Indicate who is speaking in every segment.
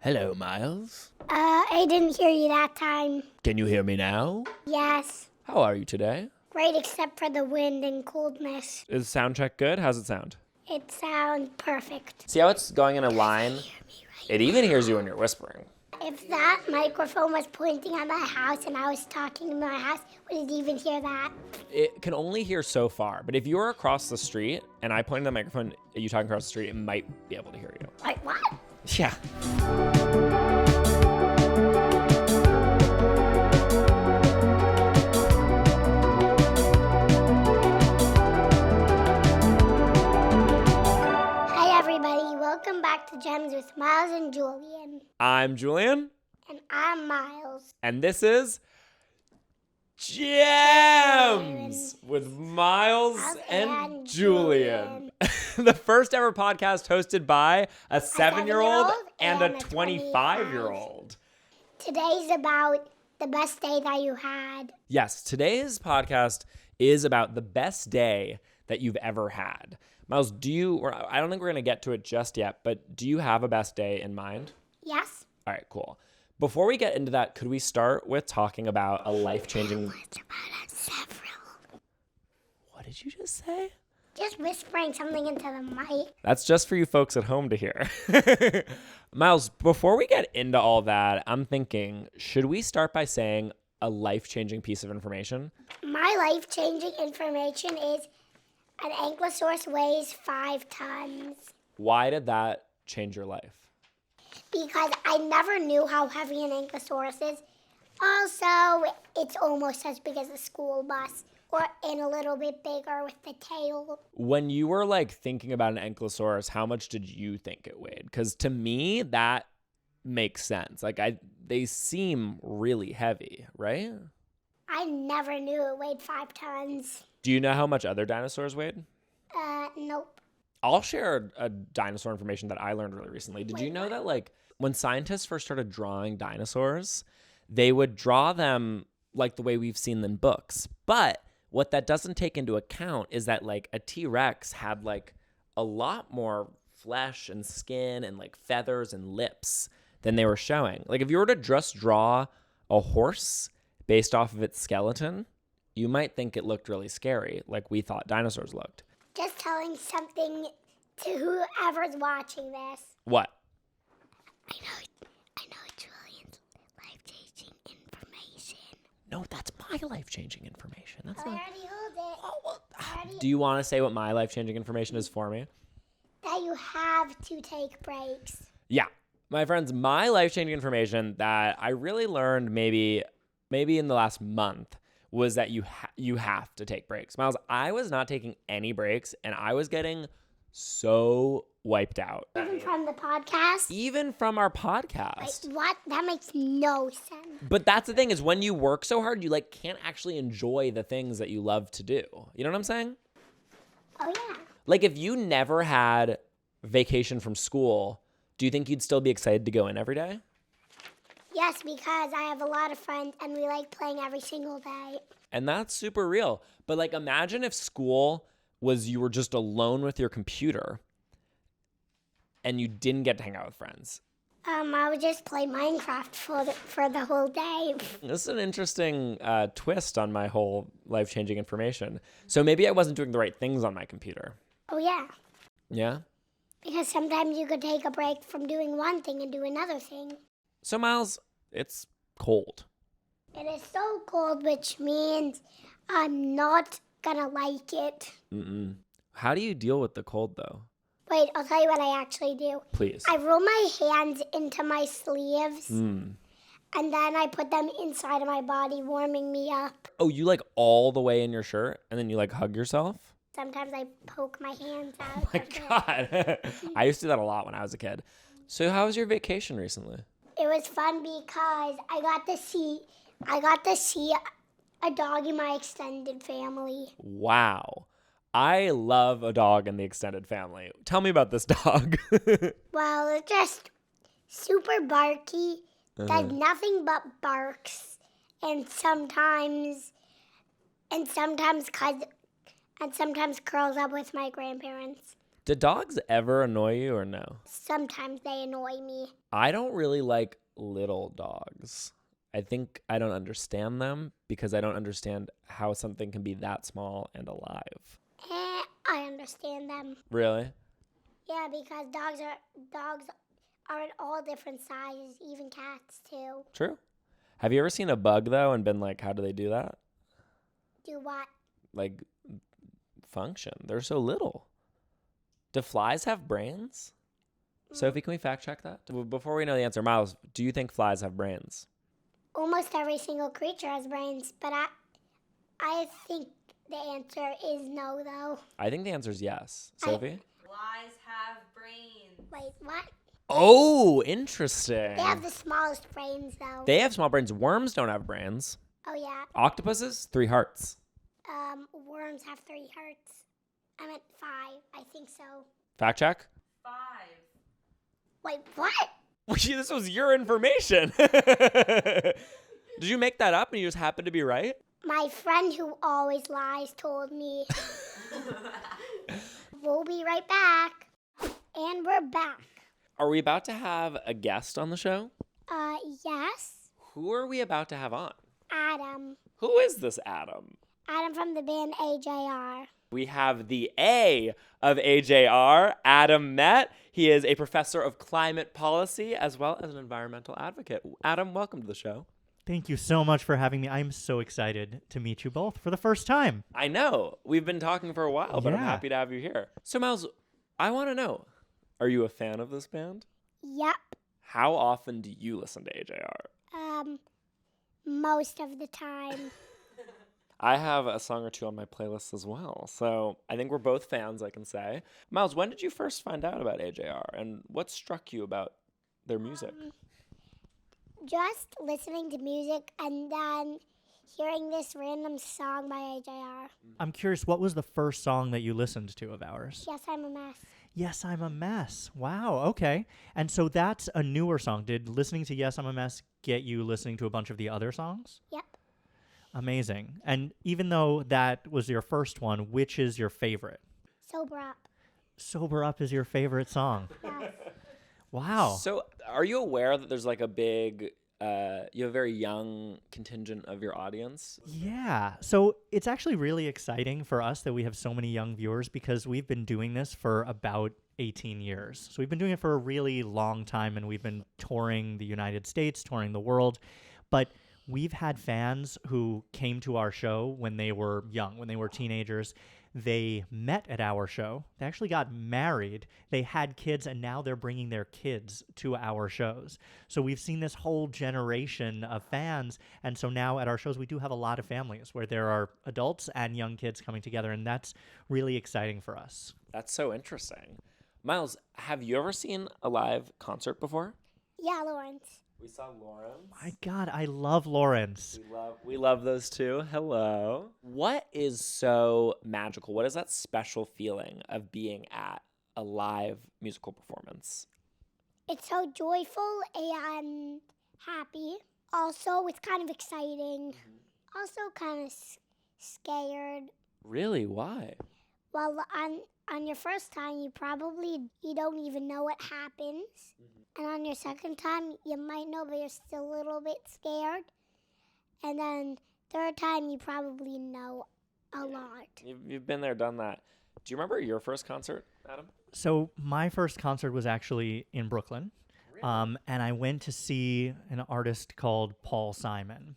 Speaker 1: Hello, Miles.
Speaker 2: I didn't hear you that time.
Speaker 1: Can you hear me now?
Speaker 2: Yes.
Speaker 1: How are you today?
Speaker 2: Great, except for the wind and coldness.
Speaker 1: Is sound check good? How's it sound?
Speaker 2: It sounds perfect.
Speaker 1: See how it's going in a line? It even hears you when you're whispering.
Speaker 2: If that microphone was pointing at my house and I was talking in my house, would it even hear that?
Speaker 1: It can only hear so far, but if you were across the street and I pointed the microphone at you talking across the street, it might be able to hear you.
Speaker 2: Like what?
Speaker 1: Yeah.
Speaker 2: Hi everybody, welcome back to Gems with Miles and Julian.
Speaker 1: I'm Julian.
Speaker 2: And I'm Miles.
Speaker 1: And this is Gems with Miles and Julian. The first ever podcast hosted by a 7-year-old and a 25-year-old.
Speaker 2: Today's about the best day that you had.
Speaker 1: Yes, today's podcast is about the best day that you've ever had. Miles, I don't think we're going to get to it just yet, but do you have a best day in mind?
Speaker 2: Yes.
Speaker 1: All right, cool. Before we get into that, could we start with talking about a life-changing... What did you just say?
Speaker 2: Just whispering something into the mic.
Speaker 1: That's just for you folks at home to hear. Miles, before we get into all that, I'm thinking, should we start by saying a life-changing piece of information?
Speaker 2: My life-changing information is an ankylosaurus weighs 5 tons.
Speaker 1: Why did that change your life?
Speaker 2: Because I never knew how heavy an ankylosaurus is. Also, it's almost as big as a school bus, and a little bit bigger with the tail.
Speaker 1: When you were thinking about an ankylosaurus, how much did you think it weighed? Because to me, that makes sense. They seem really heavy, right?
Speaker 2: I never knew it weighed 5 tons.
Speaker 1: Do you know how much other dinosaurs weighed?
Speaker 2: Nope.
Speaker 1: I'll share a dinosaur information that I learned really recently. Did you know that when scientists first started drawing dinosaurs, they would draw them like the way we've seen in books. But what that doesn't take into account is that a T-Rex had a lot more flesh and skin and feathers and lips than they were showing. If you were to just draw a horse based off of its skeleton, you might think it looked really scary, like we thought dinosaurs looked.
Speaker 2: Just telling something to whoever's watching this.
Speaker 1: What?
Speaker 2: I know Julian's life-changing information.
Speaker 1: No, that's my life-changing information. That's
Speaker 2: I
Speaker 1: not...
Speaker 2: already heard it.
Speaker 1: Do you want to say what my life-changing information is for me?
Speaker 2: That you have to take breaks.
Speaker 1: Yeah. My friends, my life-changing information that I really learned maybe in the last month was that you have to take breaks. Miles, I was not taking any breaks, and I was getting so wiped out.
Speaker 2: Even from the podcast?
Speaker 1: Even from our podcast.
Speaker 2: What? That makes no sense.
Speaker 1: But that's the thing is when you work so hard, you can't actually enjoy the things that you love to do. You know what I'm saying?
Speaker 2: Oh, yeah.
Speaker 1: If you never had vacation from school, do you think you'd still be excited to go in every day?
Speaker 2: Yes, because I have a lot of friends and we like playing every single day.
Speaker 1: And that's super real. But imagine if school was you were just alone with your computer and you didn't get to hang out with friends.
Speaker 2: I would just play Minecraft for the whole day.
Speaker 1: This is an interesting twist on my whole life-changing information. So maybe I wasn't doing the right things on my computer.
Speaker 2: Oh, yeah.
Speaker 1: Yeah?
Speaker 2: Because sometimes you could take a break from doing one thing and do another thing.
Speaker 1: So, Miles, it's cold.
Speaker 2: It is so cold, which means I'm not gonna like it.
Speaker 1: How do you deal with the cold, though?
Speaker 2: Wait, I'll tell you what I actually do.
Speaker 1: Please.
Speaker 2: I roll my hands into my sleeves, and then I put them inside of my body, warming me up.
Speaker 1: Oh, you all the way in your shirt, and then you hug yourself?
Speaker 2: Sometimes I poke my hands out.
Speaker 1: Oh my God. I used to do that a lot when I was a kid. So how was your vacation recently?
Speaker 2: It was fun because I got to see a dog in my extended family.
Speaker 1: Wow. I love a dog in the extended family. Tell me about this dog.
Speaker 2: Well, it's just super barky, does nothing but barks, and sometimes curls up with my grandparents.
Speaker 1: Did dogs ever annoy you or no?
Speaker 2: Sometimes they annoy me.
Speaker 1: I don't really like little dogs. I think I don't understand them because I don't understand how something can be that small and alive.
Speaker 2: I understand them.
Speaker 1: Really?
Speaker 2: Yeah, because dogs are in all different sizes, even cats too.
Speaker 1: True. Have you ever seen a bug, though, and been like, how do they do that?
Speaker 2: Do what?
Speaker 1: Like, function. They're so little. Do flies have brains? Sophie, can we fact check that? Before we know the answer, Miles, do you think flies have brains?
Speaker 2: Almost every single creature has brains, but I think the answer is no, though.
Speaker 1: I think the answer is yes. Sophie?
Speaker 3: Flies have brains.
Speaker 2: Wait, what?
Speaker 1: Oh, interesting.
Speaker 2: They have the smallest brains, though.
Speaker 1: They have small brains. Worms don't have brains.
Speaker 2: Oh, yeah.
Speaker 1: Octopuses, 3 hearts.
Speaker 2: Worms have 3 hearts. I meant 5. I think so.
Speaker 1: Fact check?
Speaker 3: 5.
Speaker 2: Wait, what?
Speaker 1: This was your information. Did you make that up and you just happened to be right?
Speaker 2: My friend who always lies told me. We'll be right back. And we're back.
Speaker 1: Are we about to have a guest on the show?
Speaker 2: Yes.
Speaker 1: Who are we about to have on?
Speaker 2: Adam.
Speaker 1: Who is this Adam?
Speaker 2: Adam from the band AJR.
Speaker 1: We have the A of AJR, Adam Met. He is a professor of climate policy as well as an environmental advocate. Adam, welcome to the show.
Speaker 4: Thank you so much for having me. I'm so excited to meet you both for the first time.
Speaker 1: I know. We've been talking for a while, but I'm
Speaker 4: Yeah.
Speaker 1: happy to have you here. So, Miles, I want to know, are you a fan of this band?
Speaker 2: Yep.
Speaker 1: How often do you listen to AJR?
Speaker 2: Most of the time.
Speaker 1: I have a song or two on my playlist as well. So I think we're both fans, I can say. Miles, when did you first find out about AJR and what struck you about their music?
Speaker 2: Just listening to music and then hearing this random song by AJR.
Speaker 4: I'm curious, what was the first song that you listened to of ours?
Speaker 2: Yes, I'm a mess.
Speaker 4: Yes, I'm a Mess. Wow, okay. And so that's a newer song. Did listening to Yes, I'm a Mess get you listening to a bunch of the other songs?
Speaker 2: Yep.
Speaker 4: Amazing. And even though that was your first one, which is your favorite?
Speaker 2: Sober Up.
Speaker 4: Sober Up is your favorite song.
Speaker 2: Yes.
Speaker 4: Wow.
Speaker 1: So are you aware that there's like a big, you have a very young contingent of your audience?
Speaker 4: Yeah. So it's actually really exciting for us that we have so many young viewers because we've been doing this for about 18 years. So we've been doing it for a really long time and we've been touring the United States, touring the world. But we've had fans who came to our show when they were young, when they were teenagers. They met at our show. They actually got married. They had kids, and now they're bringing their kids to our shows. So we've seen this whole generation of fans. And so now at our shows, we do have a lot of families where there are adults and young kids coming together, and that's really exciting for us.
Speaker 1: That's so interesting. Miles, have you ever seen a live concert before?
Speaker 2: Yeah, Lawrence.
Speaker 1: We saw Lawrence.
Speaker 4: My God, I love Lawrence.
Speaker 1: We love those two. Hello. What is so magical? What is that special feeling of being at a live musical performance?
Speaker 2: It's so joyful and happy. Also, it's kind of exciting. Also, kind of scared.
Speaker 1: Really? Why?
Speaker 2: Well, on your first time, you don't even know what happens. And on your second time, you might know, but you're still a little bit scared. And then third time, you probably know a lot.
Speaker 1: You've been there, done that. Do you remember your first concert, Adam?
Speaker 4: So my first concert was actually in Brooklyn.
Speaker 1: Really?
Speaker 4: And I went to see an artist called Paul Simon.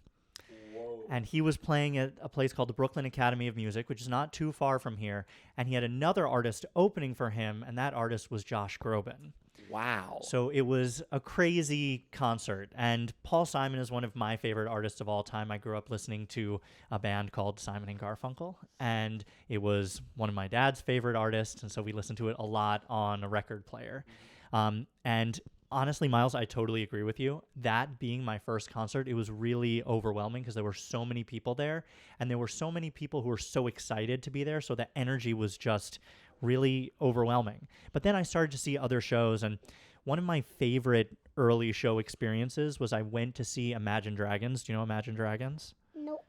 Speaker 1: Whoa.
Speaker 4: And he was playing at a place called the Brooklyn Academy of Music, which is not too far from here. And he had another artist opening for him, and that artist was Josh Groban.
Speaker 1: Wow.
Speaker 4: So it was a crazy concert. And Paul Simon is one of my favorite artists of all time. I grew up listening to a band called Simon and Garfunkel. And it was one of my dad's favorite artists. And so we listened to it a lot on a record player. And honestly, Miles, I totally agree with you. That being my first concert, it was really overwhelming because there were so many people there. And there were so many people who were so excited to be there. So the energy was just really overwhelming. But then I started to see other shows, and one of my favorite early show experiences was I went to see Imagine Dragons. Do you know Imagine Dragons?
Speaker 2: Nope.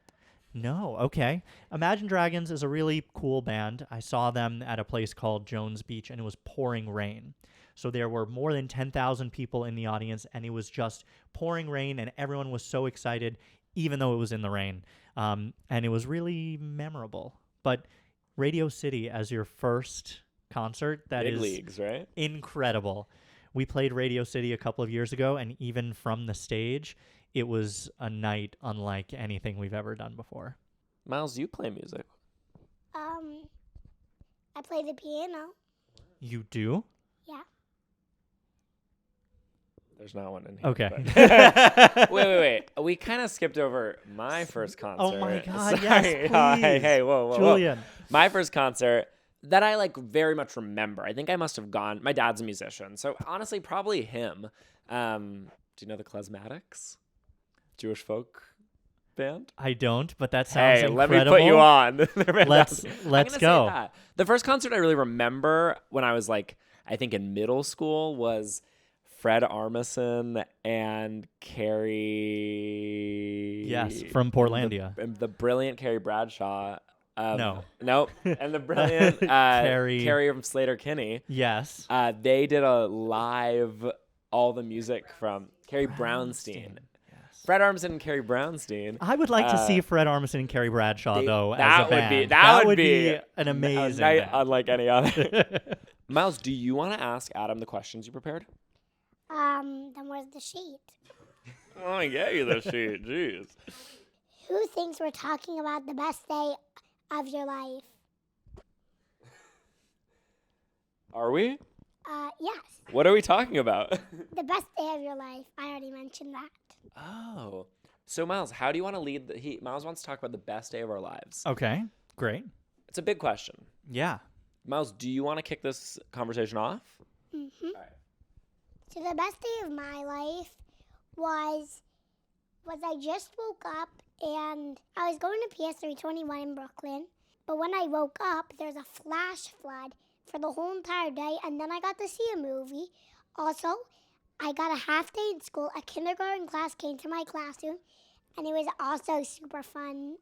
Speaker 4: No, okay. Imagine Dragons is a really cool band. I saw them at a place called Jones Beach, and it was pouring rain. So there were more than 10,000 people in the audience, and it was just pouring rain, and everyone was so excited, even though it was in the rain. And it was really memorable. But Radio City as your first concert, that
Speaker 1: Big
Speaker 4: is
Speaker 1: leagues, right?
Speaker 4: incredible. We played Radio City a couple of years ago, and even from the stage, it was a night unlike anything we've ever done before.
Speaker 1: Miles, do you play music?
Speaker 2: I play the piano.
Speaker 4: You do?
Speaker 2: Yeah.
Speaker 1: There's not one in here.
Speaker 4: Okay.
Speaker 1: but- wait. We kind of skipped over my first concert.
Speaker 4: Oh my God,
Speaker 1: Sorry.
Speaker 4: yes,
Speaker 1: Oh, hey,
Speaker 4: please.
Speaker 1: whoa.
Speaker 4: Julian.
Speaker 1: My first concert that I like very much remember. I think I must have gone. My dad's a musician, so honestly, probably him. Do you know the Klezmatics? Jewish folk band?
Speaker 4: I don't, but that sounds
Speaker 1: Hey,
Speaker 4: incredible.
Speaker 1: let me put you on. They're
Speaker 4: Let's
Speaker 1: fantastic. I'm
Speaker 4: let's
Speaker 1: gonna say
Speaker 4: go.
Speaker 1: that. The first concert I really remember when I was like, I think in middle school was Fred Armisen and Carrie.
Speaker 4: Yes, from Portlandia.
Speaker 1: The brilliant Carrie Bradshaw.
Speaker 4: No.
Speaker 1: Nope. And the brilliant
Speaker 4: Carrie
Speaker 1: from Sleater-Kinney.
Speaker 4: Yes.
Speaker 1: They did a live all the music from Carrie Brownstein.
Speaker 4: Yes.
Speaker 1: Fred Armisen and Carrie Brownstein.
Speaker 4: I would like to see Fred Armisen and Carrie Bradshaw though
Speaker 1: that
Speaker 4: as a
Speaker 1: would
Speaker 4: band.
Speaker 1: be that would
Speaker 4: be
Speaker 1: be
Speaker 4: an amazing
Speaker 1: a night
Speaker 4: band.
Speaker 1: unlike any other. Miles, do you want to ask Adam the questions you prepared?
Speaker 2: Then where's the sheet?
Speaker 1: Oh, I gave you the sheet. Jeez.
Speaker 2: Who thinks we're talking about the best day of your life?
Speaker 1: Are we?
Speaker 2: Yes.
Speaker 1: What are we talking about?
Speaker 2: The best day of your life. I already mentioned that.
Speaker 1: Oh. So, Miles, how do you want to lead? Miles wants to talk about the best day of our lives.
Speaker 4: Okay. Great.
Speaker 1: It's a big question.
Speaker 4: Yeah.
Speaker 1: Miles, do you want to kick this conversation off?
Speaker 2: Mm-hmm.
Speaker 1: All right.
Speaker 2: So the best day of my life was I just woke up and I was going to PS 321 in Brooklyn. But when I woke up, there's a flash flood for the whole entire day, and then I got to see a movie. Also, I got a half day in school. A kindergarten class came to my classroom, and it was also super fun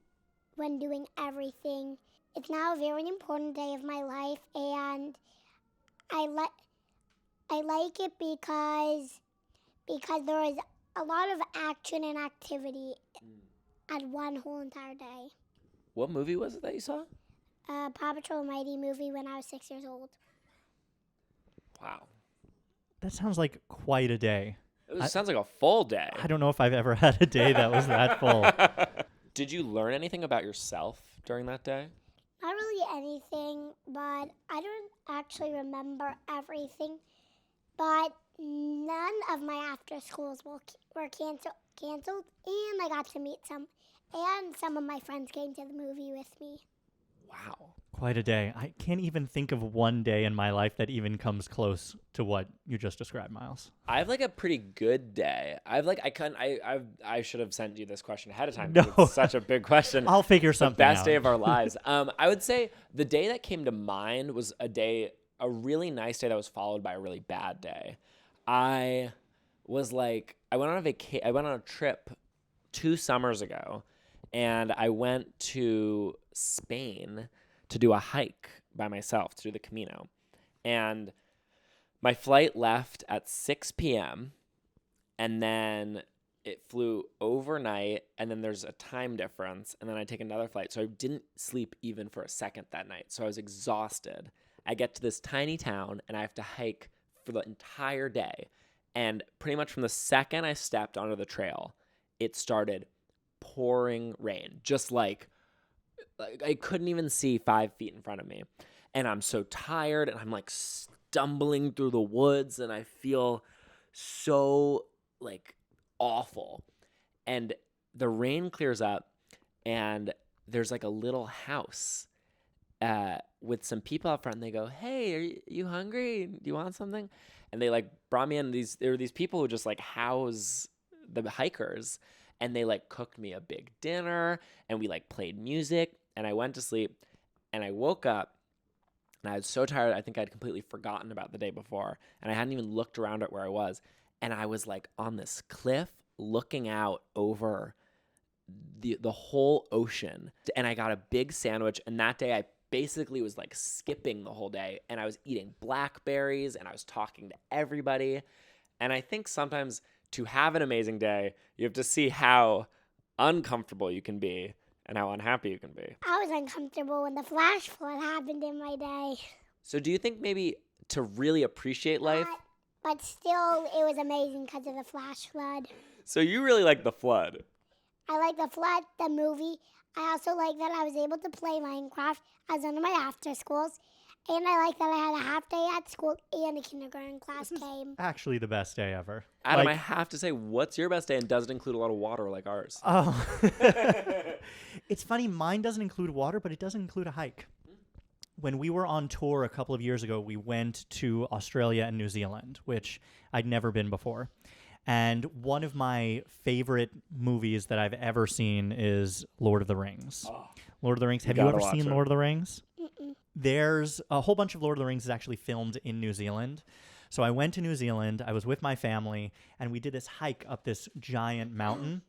Speaker 2: when doing everything. It's now a very important day of my life, and I like it because there is a lot of action and activity at one whole entire day.
Speaker 1: What movie was it that you saw?
Speaker 2: Paw Patrol Mighty movie when I was 6 years old.
Speaker 1: Wow.
Speaker 4: That sounds like quite a day.
Speaker 1: Sounds like a full day.
Speaker 4: I don't know if I've ever had a day that was that full.
Speaker 1: Did you learn anything about yourself during that day?
Speaker 2: Not really anything, but I don't actually remember everything. But none of my after schools were canceled, and I got to meet some of my friends came to the movie with me.
Speaker 1: Wow.
Speaker 4: Quite a day. I can't even think of one day in my life that even comes close to what you just described, Miles.
Speaker 1: I have like a pretty good day. I should have sent you this question ahead of time.
Speaker 4: No.
Speaker 1: It's such a big question.
Speaker 4: I'll figure
Speaker 1: The
Speaker 4: something
Speaker 1: best
Speaker 4: out.
Speaker 1: day of our lives. I would say the day that came to mind was a really nice day that was followed by a really bad day. I went on a trip 2 summers ago, and I went to Spain to do a hike by myself, to do the Camino. And my flight left at 6 p.m., and then it flew overnight, and then there's a time difference, and then I take another flight. So I didn't sleep even for a second that night. So I was exhausted. I get to this tiny town, and I have to hike for the entire day. And pretty much from the second I stepped onto the trail, it started pouring rain, just like I couldn't even see 5 feet in front of me. And I'm so tired, and I'm like stumbling through the woods, and I feel so like awful. And the rain clears up, and there's like a little house with some people out front, and they go, "Hey, are you hungry? Do you want something?" And they like brought me in. There were these people who just like house the hikers, and they like cooked me a big dinner, and we like played music, and I went to sleep, and I woke up, and I was so tired. I think I'd completely forgotten about the day before, and I hadn't even looked around at where I was, and I was like on this cliff looking out over the whole ocean, and I got a big sandwich, and that day I basically was like skipping the whole day, and I was eating blackberries and I was talking to everybody. And I think sometimes to have an amazing day, you have to see how uncomfortable you can be and how unhappy you can be.
Speaker 2: I was uncomfortable when the flash flood happened in my day.
Speaker 1: So do you think maybe to really appreciate life?
Speaker 2: But still, it was amazing because of the flash flood.
Speaker 1: So you really like the flood.
Speaker 2: I like the flood, the movie. I also like that I was able to play Minecraft as one of my after schools. And I like that I had a half day at school and a kindergarten class came.
Speaker 4: Actually, the best day ever.
Speaker 1: Adam,
Speaker 4: Like-
Speaker 1: I have to say, what's your best day, and does it include a lot of water like ours?
Speaker 4: Oh, it's funny. Mine doesn't include water, but it does include a hike. When we were on tour a couple of years ago, we went to Australia and New Zealand, which I'd never been before. And one of my favorite movies that I've ever seen is Lord of the Rings.
Speaker 1: Oh,
Speaker 4: Lord of the Rings. Have you
Speaker 1: gotta
Speaker 4: ever
Speaker 1: watch
Speaker 4: seen
Speaker 1: it.
Speaker 4: Lord of the Rings?
Speaker 2: Mm-mm.
Speaker 4: There's a whole bunch of Lord of the Rings is actually filmed in New Zealand. So I went to New Zealand. I was with my family, and we did this hike up this giant mountain.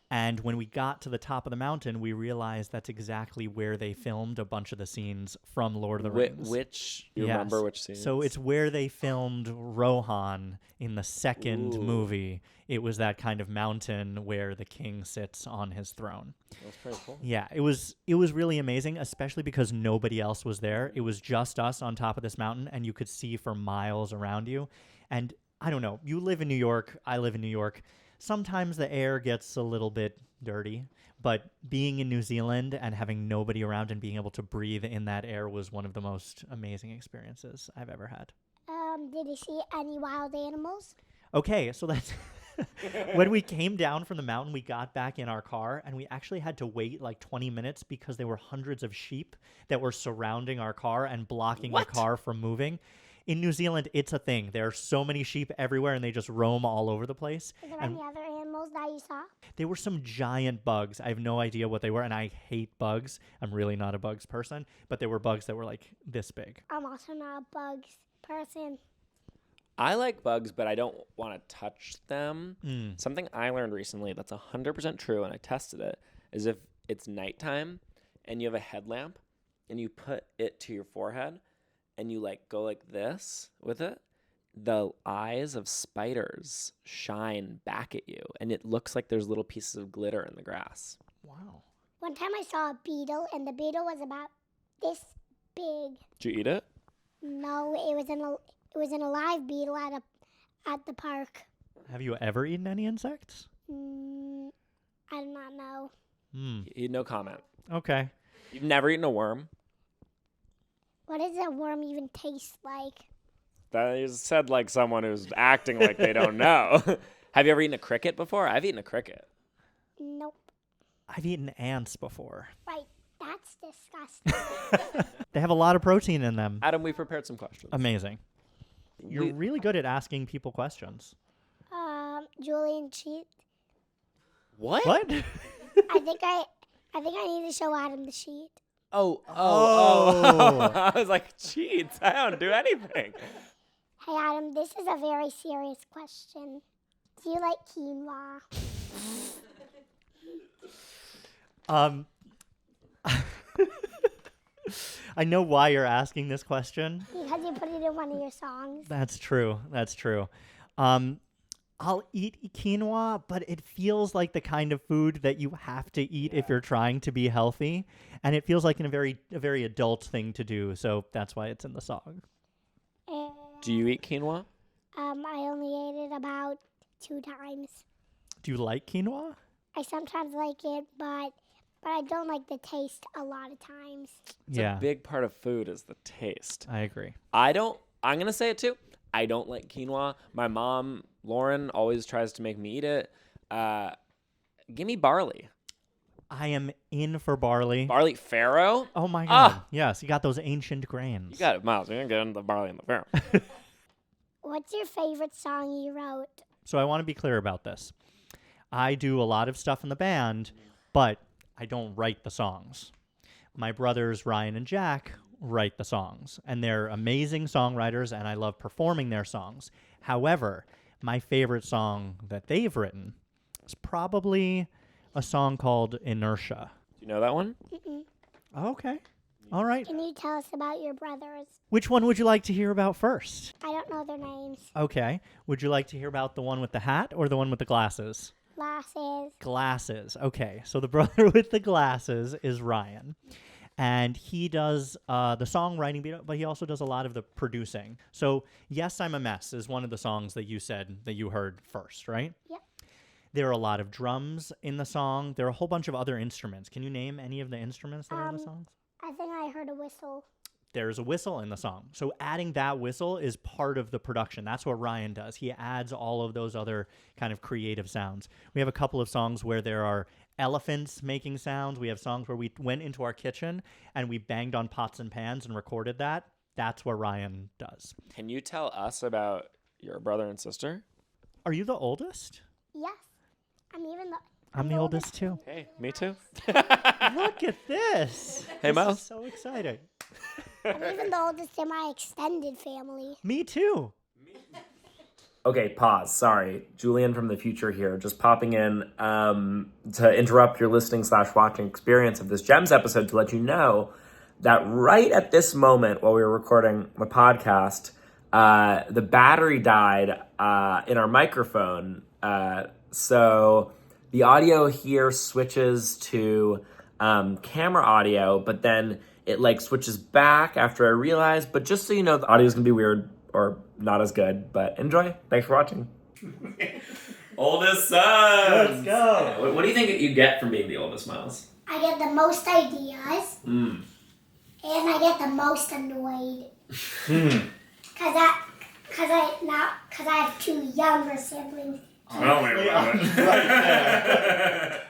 Speaker 4: And when we got to the top of the mountain, we realized that's exactly where they filmed a bunch of the scenes from Lord of the Rings.
Speaker 1: Which, you
Speaker 4: Yes.
Speaker 1: remember which scene?
Speaker 4: So it's where they filmed Rohan in the second
Speaker 1: Ooh.
Speaker 4: movie. It was that kind of mountain where the king sits on his throne.
Speaker 1: That's pretty cool.
Speaker 4: Yeah, it was really amazing, especially because nobody else was there. It was just us on top of this mountain, and you could see for miles around you. And I don't know, you live in New York, I live in New York. Sometimes the air gets a little bit dirty, but being in New Zealand and having nobody around and being able to breathe in that air was one of the most amazing experiences I've ever had.
Speaker 2: Did you see any wild animals?
Speaker 4: Okay, so that's when we came down from the mountain, we got back in our car and we actually had to wait like 20 minutes because there were hundreds of sheep that were surrounding our car and blocking
Speaker 1: What?
Speaker 4: the car from moving. In New Zealand, it's a thing. There are so many sheep everywhere and they just roam all over the place.
Speaker 2: Is there
Speaker 4: And
Speaker 2: any other animals that you saw?
Speaker 4: there were some giant bugs. I have no idea what they were, and I hate bugs. I'm really not a bugs person, but there were bugs that were like this big.
Speaker 2: I'm also not a bugs person.
Speaker 1: I like bugs, but I don't want to touch them.
Speaker 4: Mm.
Speaker 1: Something I learned recently that's 100% true, and I tested it, is if it's nighttime and you have a headlamp and you put it to your forehead and you like go like this with it, the eyes of spiders shine back at you, and it looks like there's little pieces of glitter in the grass.
Speaker 4: Wow.
Speaker 2: One time I saw a beetle, and the beetle was about this big.
Speaker 1: Did you eat it?
Speaker 2: No, it was an alive beetle at the park.
Speaker 4: Have you ever eaten any insects?
Speaker 2: I do not know.
Speaker 4: Hmm.
Speaker 1: No comment.
Speaker 4: Okay.
Speaker 1: You've never eaten a worm?
Speaker 2: What does a worm even taste like?
Speaker 1: That is said like someone who's acting like they don't know. Have you ever eaten a cricket before? I've eaten a cricket.
Speaker 2: Nope.
Speaker 4: I've eaten ants before.
Speaker 2: Right. That's disgusting.
Speaker 4: They have a lot of protein in them.
Speaker 1: Adam, we prepared some questions.
Speaker 4: Amazing. You're really good at asking people questions.
Speaker 2: Julian cheat.
Speaker 1: What?
Speaker 4: What?
Speaker 2: I think I need to show Adam the sheet.
Speaker 1: Oh.
Speaker 4: Oh.
Speaker 1: I was like, cheats. I don't do anything.
Speaker 2: Hey Adam, this is a very serious question. Do you like quinoa?
Speaker 4: I know why you're asking this question.
Speaker 2: Because you put it in one of your songs.
Speaker 4: That's true. That's true. I'll eat quinoa, but it feels like the kind of food that you have to eat if you're trying to be healthy, and it feels like a very adult thing to do. So that's why it's in the song.
Speaker 1: Do you eat quinoa?
Speaker 2: I only ate it about 2 times.
Speaker 4: Do you like quinoa?
Speaker 2: I sometimes like it, but I don't like the taste a lot of times.
Speaker 1: It's
Speaker 4: Yeah,
Speaker 1: a big part of food is the taste.
Speaker 4: I agree.
Speaker 1: I'm going to say it too. I don't like quinoa. My mom, Lauren, always tries to make me eat it. Give me barley.
Speaker 4: I am in for barley.
Speaker 1: Barley farro?
Speaker 4: Oh my god. Yes, you got those ancient grains.
Speaker 1: You got it, Miles. You're going to get into the barley and the farro.
Speaker 2: What's your favorite song you wrote?
Speaker 4: So I want to be clear about this. I do a lot of stuff in the band, but I don't write the songs. My brothers Ryan and Jack write the songs, and they're amazing songwriters, and I love performing their songs. However, my favorite song that they've written is probably a song called Inertia.
Speaker 1: Do you know that one?
Speaker 2: Mm-mm.
Speaker 4: Okay. All right.
Speaker 2: Can you tell us about your brothers?
Speaker 4: Which one would you like to hear about first?
Speaker 2: I don't know their names.
Speaker 4: Okay. Would you like to hear about the one with the hat or the one with the glasses?
Speaker 2: Glasses.
Speaker 4: Glasses. Okay. So the brother with the glasses is Ryan. And he does the songwriting, but he also does a lot of the producing. So Yes, I'm a Mess is one of the songs that you said that you heard first, right?
Speaker 2: Yep.
Speaker 4: There are a lot of drums in the song. There are a whole bunch of other instruments. Can you name any of the instruments that are in the songs?
Speaker 2: I think I heard a whistle.
Speaker 4: There's a whistle in the song. So adding that whistle is part of the production. That's what Ryan does. He adds all of those other kind of creative sounds. We have a couple of songs where there are elephants making sounds. We have songs where we went into our kitchen and we banged on pots and pans and recorded that. That's what Ryan does.
Speaker 1: Can you tell us about your brother and sister?
Speaker 4: Are you the oldest?
Speaker 2: Yes.
Speaker 4: I'm the oldest too.
Speaker 1: Hey, me too.
Speaker 4: Look at this.
Speaker 1: Hey,
Speaker 4: This
Speaker 1: Miles.
Speaker 4: is so exciting.
Speaker 2: I'm even the oldest in my extended family.
Speaker 4: Me too.
Speaker 1: Okay, pause. Sorry. Julian from the future here, just popping in to interrupt your listening/watching experience of this GEMS episode to let you know that right at this moment while we were recording the podcast, the battery died in our microphone. So the audio here switches to camera audio, but then it like switches back after I realized. But just so you know, the audio is going to be weird or not as good, but enjoy. Thanks for watching. Oldest son.
Speaker 4: Let's go.
Speaker 1: What do you think you get from being the oldest, Miles?
Speaker 2: I get the most ideas. And I get the most annoyed. Cause I have two younger siblings.
Speaker 4: Honestly,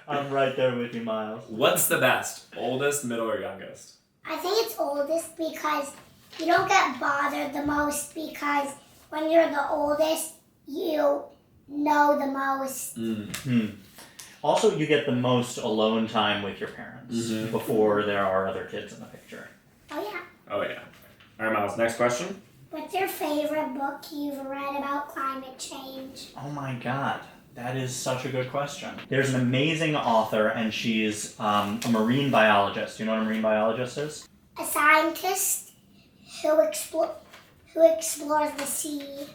Speaker 4: I'm right there with you, Miles.
Speaker 1: What's the best? Oldest, middle, or youngest?
Speaker 2: I think it's oldest because you don't get bothered the most because when you're the oldest, you know the most.
Speaker 4: Also, you get the most alone time with your parents before there are other kids in the picture.
Speaker 2: Oh yeah.
Speaker 1: Oh, yeah. All right, Miles, next question.
Speaker 2: What's your favorite book you've read about climate change?
Speaker 4: Oh my god, that is such a good question. There's an amazing author, and she's a marine biologist. Do you know what a marine biologist is?
Speaker 2: A scientist who explores the sea.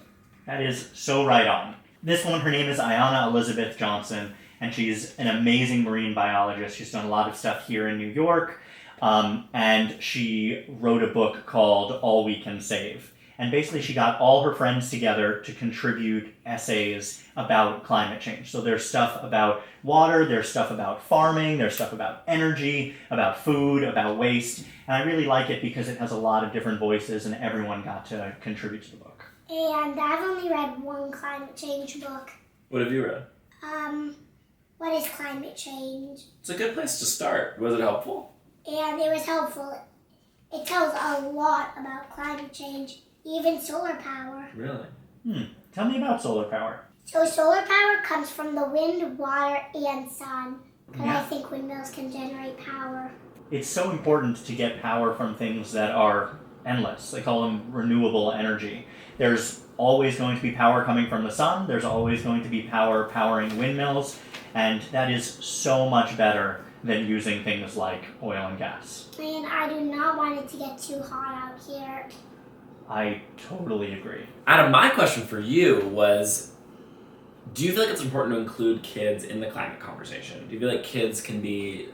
Speaker 4: That is so right on. This woman, her name is Ayanna Elizabeth Johnson, and she's an amazing marine biologist. She's done a lot of stuff here in New York, and she wrote a book called All We Can Save. And basically she got all her friends together to contribute essays about climate change. So there's stuff about water, there's stuff about farming, there's stuff about energy, about food, about waste. And I really like it because it has a lot of different voices and everyone got to contribute to the book.
Speaker 2: And I've only read one climate change book.
Speaker 1: What have you read?
Speaker 2: What is climate change?
Speaker 1: It's a good place to start. Was it helpful?
Speaker 2: And it was helpful. It tells a lot about climate change, even solar power.
Speaker 1: Really?
Speaker 4: Tell me about solar power.
Speaker 2: So solar power comes from the wind, water, and sun. Because I think windmills can generate power.
Speaker 4: It's so important to get power from things that are endless. They call them renewable energy. There's always going to be power coming from the sun. There's always going to be power powering windmills. And that is so much better than using things like oil and gas.
Speaker 2: And I do not want it to get too hot out here.
Speaker 4: I totally agree.
Speaker 1: Adam, my question for you was, do you feel like it's important to include kids in the climate conversation? Do you feel like kids can be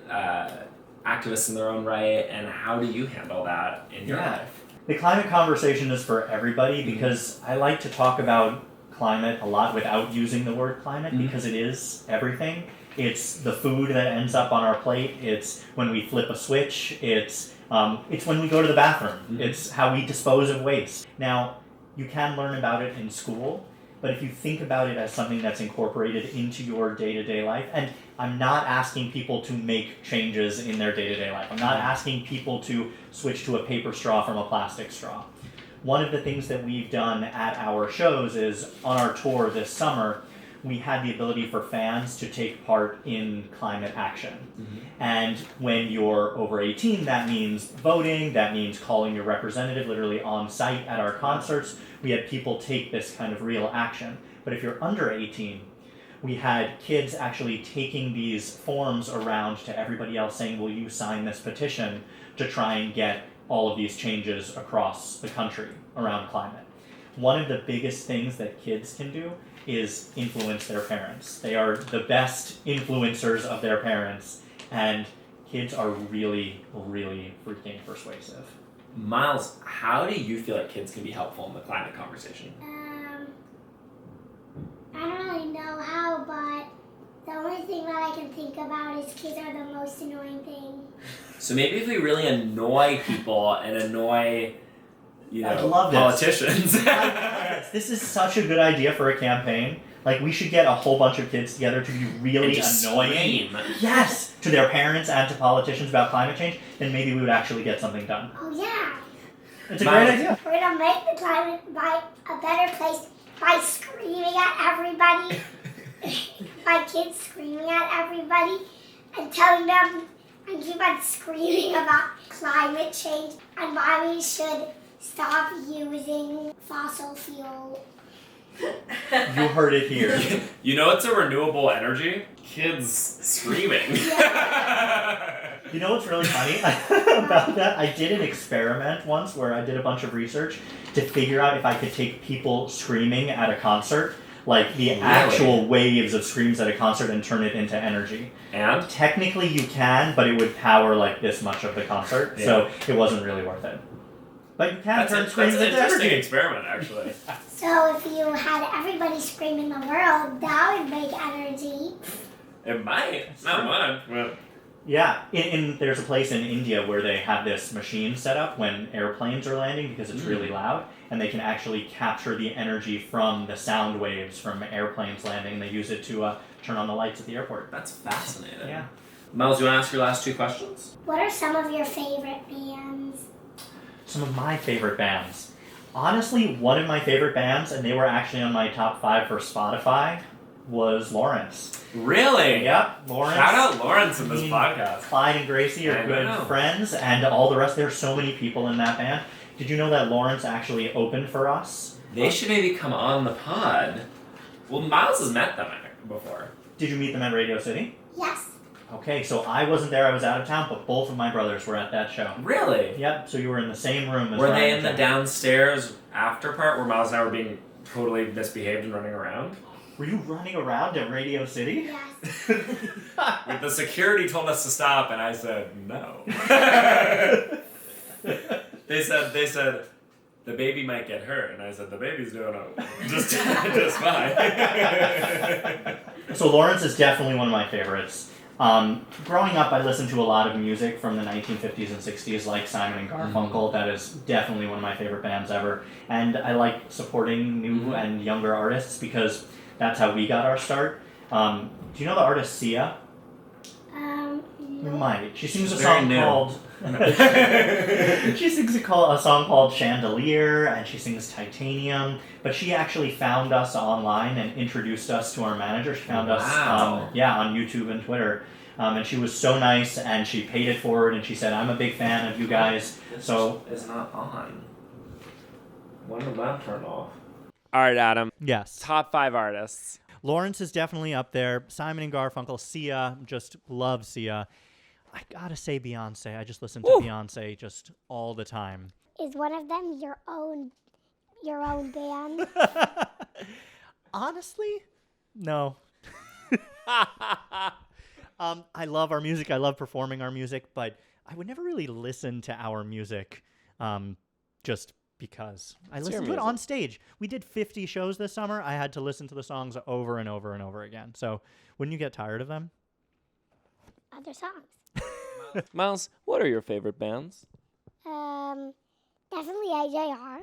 Speaker 1: activists in their own right, and how do you handle that in your life?
Speaker 4: The climate conversation is for everybody because I like to talk about climate a lot without using the word climate because it is everything. It's the food that ends up on our plate. It's when we flip a switch. It's when we go to the bathroom. It's how we dispose of waste. Now, you can learn about it in school, but if you think about it as something that's incorporated into your day-to-day life, and I'm not asking people to make changes in their day-to-day life. I'm not asking people to switch to a paper straw from a plastic straw. One of the things that we've done at our shows is on our tour this summer, we had the ability for fans to take part in climate action. And when you're over 18, that means voting, that means calling your representative literally on site at our concerts. We had people take this kind of real action. But if you're under 18, we had kids actually taking these forms around to everybody else saying, will you sign this petition to try and get all of these changes across the country around climate. One of the biggest things that kids can do is influence their parents. They are the best influencers of their parents, and kids are really, really freaking persuasive.
Speaker 1: Miles, how do you feel like kids can be helpful in the climate conversation?
Speaker 2: I don't really know how, but the only thing that I can think about is kids are the most annoying thing.
Speaker 1: So maybe if we really annoy people and annoy,
Speaker 4: I love this.
Speaker 1: politicians.
Speaker 4: This is such a good idea for a campaign. Like, we should get a whole bunch of kids together to be really annoying.
Speaker 1: Scream.
Speaker 4: Yes, to their parents and to politicians about climate change, then maybe we would actually get something done.
Speaker 2: Oh yeah.
Speaker 4: It's a great idea.
Speaker 2: We're gonna make the climate a better place by screaming at everybody, by kids screaming at everybody, and telling them and keep on screaming about climate change and why we should stop using fossil fuel.
Speaker 4: You heard it here.
Speaker 1: You know it's a renewable energy? Kids screaming.
Speaker 4: You know what's really funny about that? I did an experiment once where I did a bunch of research to figure out if I could take people screaming at a concert, like the actual waves of screams at a concert, and turn it into energy.
Speaker 1: And?
Speaker 4: Technically you can, but it would power like this much of the concert, so it wasn't really worth it. But you can turn screams into energy.
Speaker 1: That's an interesting experiment, actually.
Speaker 2: So if you had everybody scream in the world, that would make energy.
Speaker 1: It might. Not much, but...
Speaker 4: Yeah, there's a place in India where they have this machine set up when airplanes are landing because it's really loud, and they can actually capture the energy from the sound waves from airplanes landing, and they use it to turn on the lights at the airport.
Speaker 1: That's fascinating.
Speaker 4: Yeah.
Speaker 1: Miles, do you want to ask your last two questions?
Speaker 2: What are some of your favorite bands?
Speaker 4: Some of my favorite bands. Honestly, one of my favorite bands, and they were actually on my top 5 for Spotify, was Lawrence.
Speaker 1: Really?
Speaker 4: Yep, Lawrence.
Speaker 1: Shout out Lawrence in this podcast.
Speaker 4: Clyde and Gracie are good friends, and all the rest. There's so many people in that band. Did you know that Lawrence actually opened for us?
Speaker 1: They should maybe come on the pod. Well, Miles has met them before.
Speaker 4: Did you meet them at Radio City?
Speaker 2: Yes.
Speaker 4: Okay, so I wasn't there, I was out of town, but both of my brothers were at that show.
Speaker 1: Really?
Speaker 4: Yep, so you were in the same room as
Speaker 1: Were
Speaker 4: Ryan
Speaker 1: they in
Speaker 4: and
Speaker 1: the
Speaker 4: Jen.
Speaker 1: downstairs after part where Miles and I were being totally misbehaved and running around?
Speaker 4: Were you running around at Radio City?
Speaker 2: Yes.
Speaker 1: The security told us to stop, and I said no. They said the baby might get hurt, and I said the baby's doing just fine.
Speaker 4: So Lawrence is definitely one of my favorites. Growing up, I listened to a lot of music from the 1950s and 60s, like Simon and Garfunkel. That is definitely one of my favorite bands ever. And I like supporting new and younger artists because that's how we got our start. Do you know the artist Sia? You might. She sings a song called... She sings a song called Chandelier, and she sings Titanium. But she actually found us online and introduced us to our manager. She found us on YouTube and Twitter. And she was so nice, and she paid it forward, and she said, I'm a big fan of you guys.
Speaker 1: It's not on. When did that turn off? All right, Adam.
Speaker 4: Yes.
Speaker 1: Top 5 artists.
Speaker 4: Lawrence is definitely up there. Simon and Garfunkel. Sia, just love Sia. I gotta say Beyonce. I just listen to Beyonce just all the time.
Speaker 2: Is one of them your own band?
Speaker 4: Honestly, no. I love our music. I love performing our music, but I would never really listen to our music just because. I listen to it on stage. We did 50 shows this summer. I had to listen to the songs over and over and over again. So wouldn't you get tired of them?
Speaker 2: Other songs.
Speaker 1: Miles, what are your favorite bands?
Speaker 2: Definitely AJR.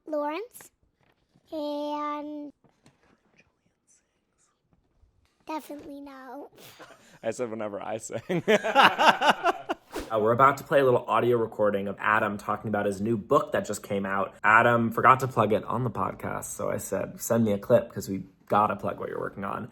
Speaker 2: Lawrence. And definitely no.
Speaker 1: I said whenever I sing. We're about to play a little audio recording of Adam talking about his new book that just came out. Adam forgot to plug it on the podcast, so I said, send me a clip because we gotta plug what you're working on.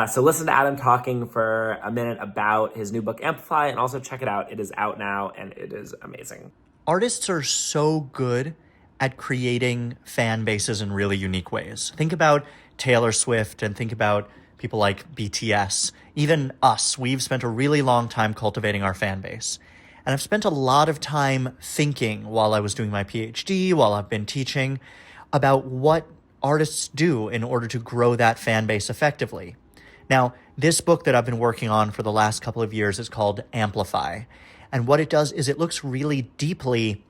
Speaker 1: So listen to Adam talking for a minute about his new book, Amplify, and also check it out. It is out now, and it is amazing.
Speaker 4: Artists are so good at creating fan bases in really unique ways. Think about Taylor Swift and think about people like BTS, even us, we've spent a really long time cultivating our fan base. And I've spent a lot of time thinking while I was doing my PhD, while I've been teaching, about what artists do in order to grow that fan base effectively. Now, this book that I've been working on for the last couple of years is called Amplify. And what it does is it looks really deeply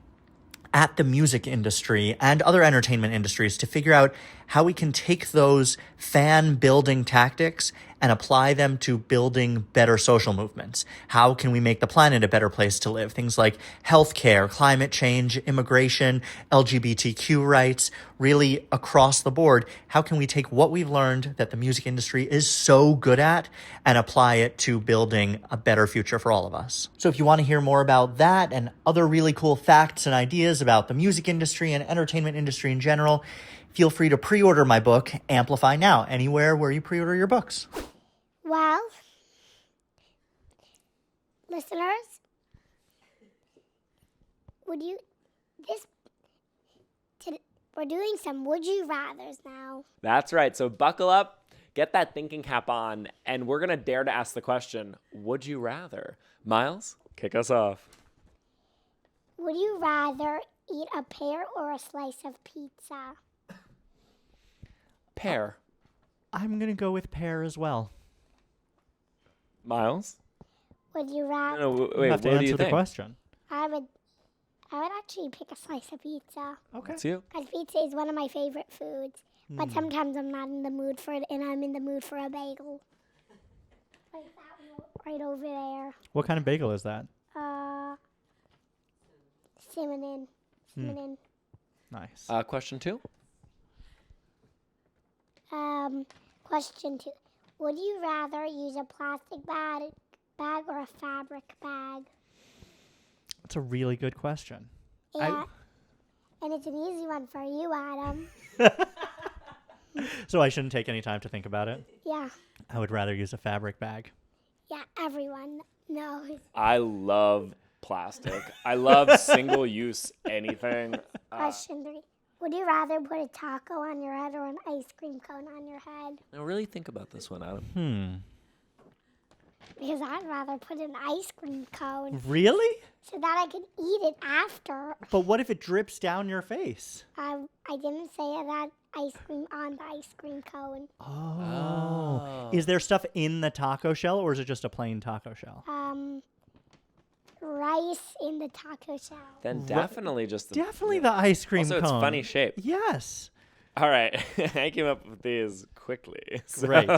Speaker 4: at the music industry and other entertainment industries to figure out how we can take those fan building tactics and apply them to building better social movements. How can we make the planet a better place to live? Things like healthcare, climate change, immigration, LGBTQ rights, really across the board. How can we take what we've learned that the music industry is so good at and apply it to building a better future for all of us? So if you want to hear more about that and other really cool facts and ideas about the music industry and entertainment industry in general, feel free to pre-order my book, Amplify Now, anywhere where you pre-order your books.
Speaker 2: Well, listeners, we're doing some Would You Rathers now.
Speaker 1: That's right. So buckle up, get that thinking cap on, and we're going to dare to ask the question, would you rather? Miles, kick us off.
Speaker 2: Would you rather eat a pear or a slice of pizza?
Speaker 1: Pear.
Speaker 4: I'm going to go with pear as well.
Speaker 1: Miles?
Speaker 2: Would you rather?
Speaker 1: No,
Speaker 4: You
Speaker 1: wait,
Speaker 4: have to
Speaker 1: what do
Speaker 4: answer
Speaker 1: you
Speaker 4: the
Speaker 1: think?
Speaker 4: question.
Speaker 2: I would actually pick a slice of pizza.
Speaker 4: Okay.
Speaker 1: It's you.
Speaker 2: Because pizza is one of my favorite foods. But sometimes I'm not in the mood for it, and I'm in the mood for a bagel. Like that one right over there.
Speaker 4: What kind of bagel is that?
Speaker 2: Cinnamon. Cinnamon.
Speaker 4: Nice.
Speaker 1: Question 2?
Speaker 2: Question 2. Would you rather use a plastic bag or a fabric bag?
Speaker 4: That's a really good question.
Speaker 2: Yeah. And it's an easy one for you, Adam.
Speaker 4: So I shouldn't take any time to think about it?
Speaker 2: Yeah.
Speaker 4: I would rather use a fabric bag.
Speaker 2: Yeah, everyone knows.
Speaker 1: I love plastic. I love single-use anything.
Speaker 2: Question 3. Would you rather put a taco on your head or an ice cream cone on your head?
Speaker 1: Now really think about this one, Adam.
Speaker 2: Because I'd rather put an ice cream cone
Speaker 4: Really?
Speaker 2: so that I could eat it after.
Speaker 4: But what if it drips down your face?
Speaker 2: I didn't say that ice cream on the ice cream cone.
Speaker 4: Oh. Is there stuff in the taco shell or is it just a plain taco shell?
Speaker 2: Rice in the taco shell.
Speaker 1: Then definitely just the...
Speaker 4: Definitely the ice cream
Speaker 1: Also,
Speaker 4: cone.
Speaker 1: it's funny shape.
Speaker 4: Yes.
Speaker 1: All right. I came up with these quickly. So,
Speaker 4: Great.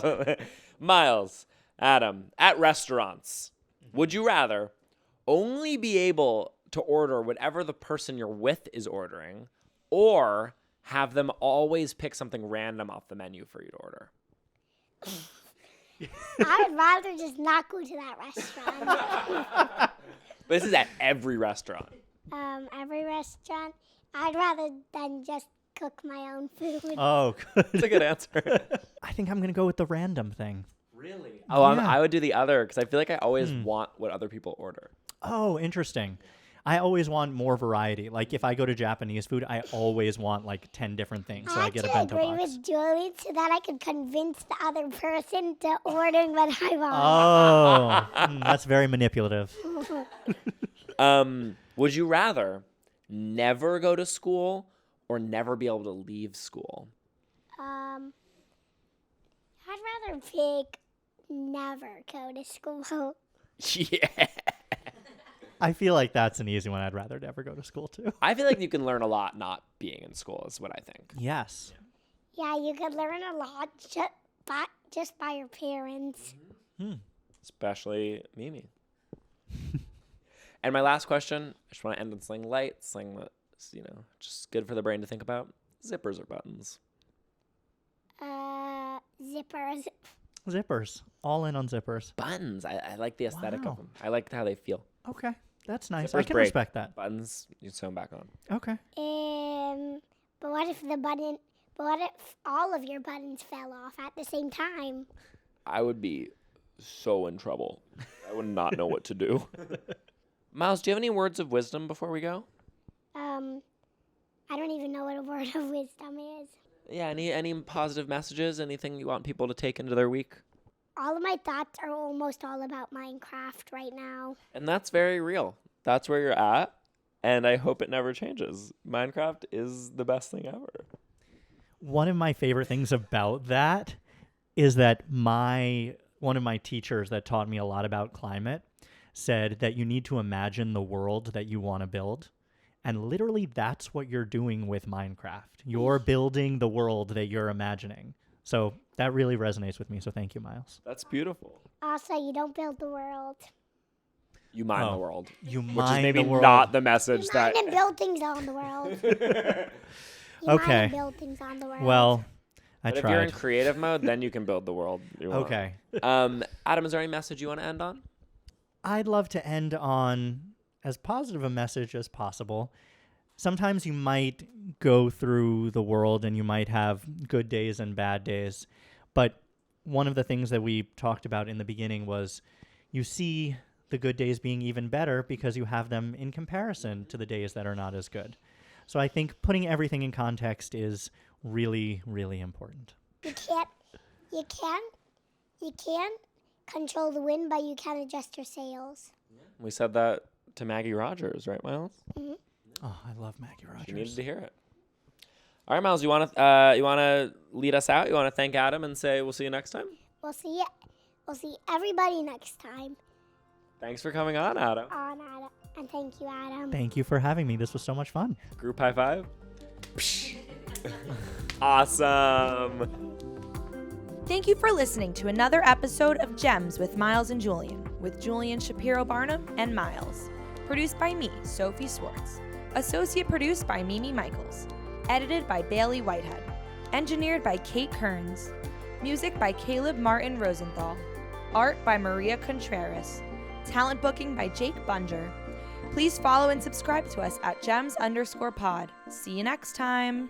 Speaker 1: Miles, Adam, at restaurants, would you rather only be able to order whatever the person you're with is ordering or have them always pick something random off the menu for you to order?
Speaker 2: I would rather just not go to that restaurant.
Speaker 1: This is at every restaurant.
Speaker 2: Every restaurant. I'd rather than just cook my own food.
Speaker 4: Oh, good.
Speaker 1: That's a good answer.
Speaker 4: I think I'm going to go with the random thing.
Speaker 1: Really? Oh,
Speaker 4: Yeah.
Speaker 1: I would do the other because I feel like I always want what other people order.
Speaker 4: Oh, interesting. I always want more variety. Like if I go to Japanese food, I always want like 10 different things. So I get a bento
Speaker 2: agree
Speaker 4: box.
Speaker 2: with Julian so that I could convince the other person to order what I want.
Speaker 4: Oh, that's very manipulative.
Speaker 1: Would you rather never go to school or never be able to leave school?
Speaker 2: I'd rather pick never go to school.
Speaker 1: Yeah.
Speaker 4: I feel like that's an easy one. I'd rather never go to school too.
Speaker 1: I feel like you can learn a lot not being in school is what I think.
Speaker 4: Yes.
Speaker 2: Yeah, you could learn a lot just by your parents.
Speaker 1: Especially Mimi. And my last question, I just want to end on something light, something that's, just good for the brain to think about. Zippers or buttons?
Speaker 2: Zippers.
Speaker 4: Zippers. All in on zippers.
Speaker 1: Buttons. I like the aesthetic
Speaker 4: Wow.
Speaker 1: of them. I like how they feel.
Speaker 4: Okay. That's nice.
Speaker 1: Zippers
Speaker 4: I can
Speaker 1: break.
Speaker 4: respect that.
Speaker 1: Buttons, you sew them back on.
Speaker 4: Okay.
Speaker 2: But what if all of your buttons fell off at the same time?
Speaker 1: I would be so in trouble. I would not know what to do. Miles, do you have any words of wisdom before we go?
Speaker 2: I don't even know what a word of wisdom is.
Speaker 1: Yeah, any positive messages, anything you want people to take into their week?
Speaker 2: All of my thoughts are almost all about Minecraft right now.
Speaker 1: And that's very real. That's where you're at, and I hope it never changes. Minecraft is the best thing ever.
Speaker 4: One of my favorite things about that is that one of my teachers that taught me a lot about climate said that you need to imagine the world that you want to build. And literally that's what you're doing with Minecraft. You're building the world that you're imagining. So that really resonates with me. So thank you, Miles.
Speaker 1: That's beautiful.
Speaker 2: Also, you don't build the world.
Speaker 1: You mine the world.
Speaker 4: You
Speaker 1: Which is
Speaker 4: mine
Speaker 1: maybe
Speaker 4: the world.
Speaker 1: not the message
Speaker 2: You
Speaker 1: that...
Speaker 2: mine and build things on the world. You
Speaker 4: Okay.
Speaker 2: mine and build things on the world.
Speaker 4: Well, I
Speaker 1: But
Speaker 4: tried.
Speaker 1: if you're in creative mode, then you can build the world you want.
Speaker 4: Okay.
Speaker 1: Adam, is there any message you want to end on?
Speaker 4: I'd love to end on as positive a message as possible. Sometimes you might go through the world and you might have good days and bad days. But one of the things that we talked about in the beginning was you see the good days being even better because you have them in comparison to the days that are not as good. So I think putting everything in context is really, really important.
Speaker 2: You can't control the wind, but you can adjust your sails.
Speaker 1: We said that to Maggie Rogers, right, Miles?
Speaker 2: Mm-hmm.
Speaker 4: Oh, I love Maggie Rogers.
Speaker 1: She needed to hear it. All right, Miles, you want to lead us out? You want to thank Adam and say we'll see you next time?
Speaker 2: We'll see everybody next time.
Speaker 1: Thanks for coming on, Adam.
Speaker 2: On Adam. And thank you, Adam.
Speaker 4: Thank you for having me. This was so much fun.
Speaker 1: Group high five. Awesome.
Speaker 3: Thank you for listening to another episode of Gems with Miles and Julian, with Julian Shapiro Barnum and Miles. Produced by me, Sophie Swartz. Associate produced by Mimi Michaels. Edited by Bailey Whitehead. Engineered by Kate Kearns. Music by Caleb Martin Rosenthal. Art by Maria Contreras. Talent booking by Jake Bunger. Please follow and subscribe to us at gems_pod. See you next time.